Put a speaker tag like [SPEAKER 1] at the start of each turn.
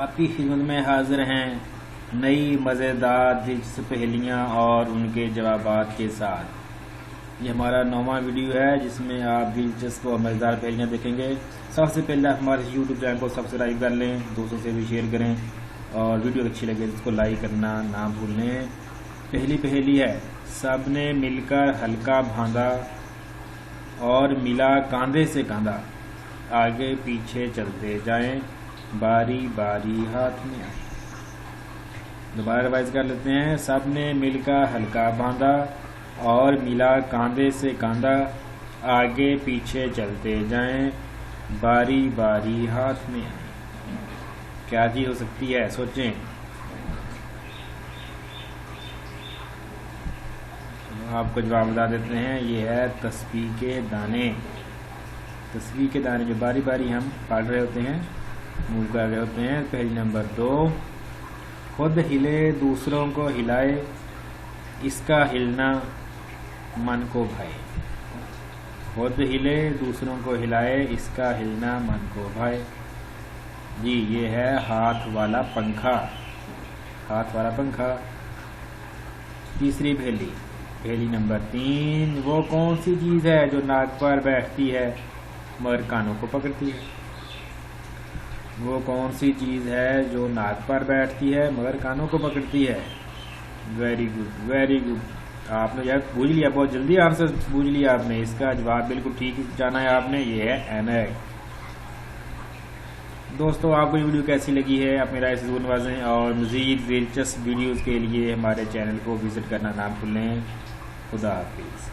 [SPEAKER 1] आपकी खिदमत में हाजिर हैं नई मज़ेदार दिलचस्प पहेलियाँ और उनके जवाबात के साथ। ये हमारा 9वां वीडियो है जिसमें आप दिलचस्प और मज़ेदार पहेलियाँ देखेंगे। सबसे पहले आप हमारे यूट्यूब चैनल को सब्सक्राइब कर लें, दोस्तों से भी शेयर करें और वीडियो अच्छी लगे तो इसको लाइक करना ना भूलें। पहली पहेली है, सबने मिलकर हल्का बांधा और मिला कांधे से कांधा, आगे पीछे चलते जाएं, बारी बारी हाथ में आए। दोबारा रिवाइज कर लेते हैं। सबने मिलकर हल्का बांधा और मिला कांधे से कांधा, आगे पीछे चलते जाएं, बारी बारी हाथ में आए। क्या चीज हो सकती है, सोचें। आपको जवाब बता देते हैं, ये है तस्बीह के दाने। तस्बीह के दाने जो बारी बारी हम काट रहे होते हैं, मूव कर रहे होते हैं। पहेली नंबर 2, खुद हिले दूसरों को हिलाए, इसका हिलना मन को भाए। खुद हिले दूसरों को हिलाए, इसका हिलना मन को भाए। जी ये है हाथ वाला पंखा। हाथ वाला पंखा। तीसरी पहेली, पहेली नंबर 3, वो कौन सी चीज है जो नाक पर बैठती है मगर कानों को पकड़ती है। वो कौन सी चीज है जो नाक पर बैठती है मगर कानों को पकड़ती है। Very good, very good. आपने यार बूझ लिया, बहुत जल्दी आंसर बूझ लिया आपने। इसका जवाब बिल्कुल ठीक जाना है आपने, ये है ऐनक। दोस्तों आपको ये वीडियो कैसी लगी है अपनी राय से जरूर नवाजें और मज़ीद दिलचस्प वीडियोज़ के लिए हमारे चैनल को विजिट करना ना भूलें। खुदा हाफिज़।